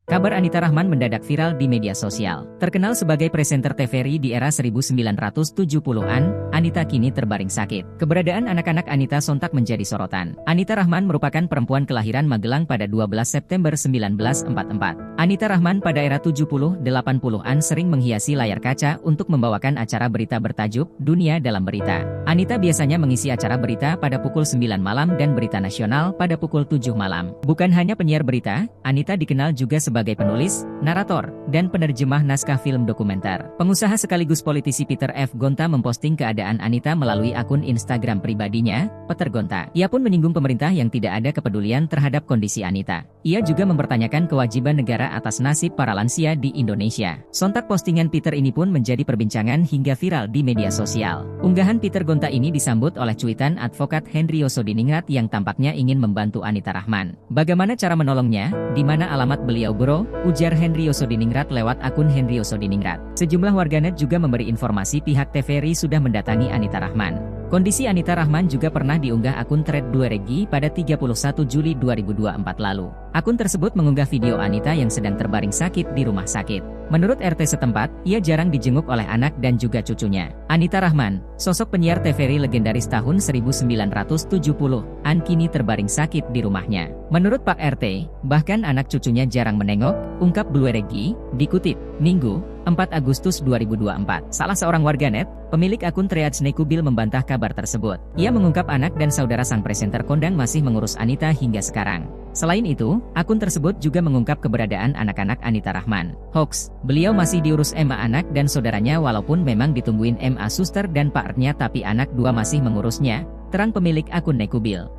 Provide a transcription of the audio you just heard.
Kabar Anita Rahman mendadak viral di media sosial. Terkenal sebagai presenter TVRI di era 1970-an, Anita kini terbaring sakit. Keberadaan anak-anak Anita sontak menjadi sorotan. Anita Rahman merupakan perempuan kelahiran Magelang pada 12 September 1944. Anita Rahman pada era 70-80-an sering menghiasi layar kaca untuk membawakan acara berita bertajuk Dunia Dalam Berita. Anita biasanya mengisi acara berita pada pukul 9 malam dan berita nasional pada pukul 7 malam. Bukan hanya penyiar berita, Anita dikenal juga sebagai penulis, narator, dan penerjemah naskah film dokumenter. Pengusaha sekaligus politisi Peter F. Gonta memposting keadaan Anita melalui akun Instagram pribadinya, Peter Gonta. Ia pun menyinggung pemerintah yang tidak ada kepedulian terhadap kondisi Anita. Ia juga mempertanyakan kewajiban negara atas nasib para lansia di Indonesia. Sontak postingan Peter ini pun menjadi perbincangan hingga viral di media sosial. Unggahan Peter Gonta ini disambut oleh cuitan advokat Henry Yosodiningrat yang tampaknya ingin membantu Anita Rahman. Bagaimana cara menolongnya? Di mana alamat beliau bro? Ujar Henry Yosodiningrat lewat akun Henry Yosodiningrat. Sejumlah warganet juga memberi informasi pihak TVRI sudah mendatangi Anita Rahman. Kondisi Anita Rahman juga pernah diunggah akun Thread 2 Regi pada 31 Juli 2024 lalu. Akun tersebut mengunggah video Anita yang sedang terbaring sakit di rumah sakit. Menurut RT setempat, ia jarang dijenguk oleh anak dan juga cucunya. Anita Rahman, sosok penyiar TVRI legendaris tahun 1970-an kini terbaring sakit di rumahnya. Menurut Pak RT, bahkan anak cucunya jarang menengok, ungkap Blue Regi, dikutip, Minggu, 4 Agustus 2024. Salah seorang warganet, pemilik akun Triad Snekubil membantah kabar tersebut. Ia mengungkap anak dan saudara sang presenter kondang masih mengurus Anita hingga sekarang. Selain itu, akun tersebut juga mengungkap keberadaan anak-anak Anita Rahman. Hoax, beliau masih diurus MA anak dan saudaranya walaupun memang ditungguin MA suster dan Pak R-nya tapi anak dua masih mengurusnya, terang pemilik akun Nekubil.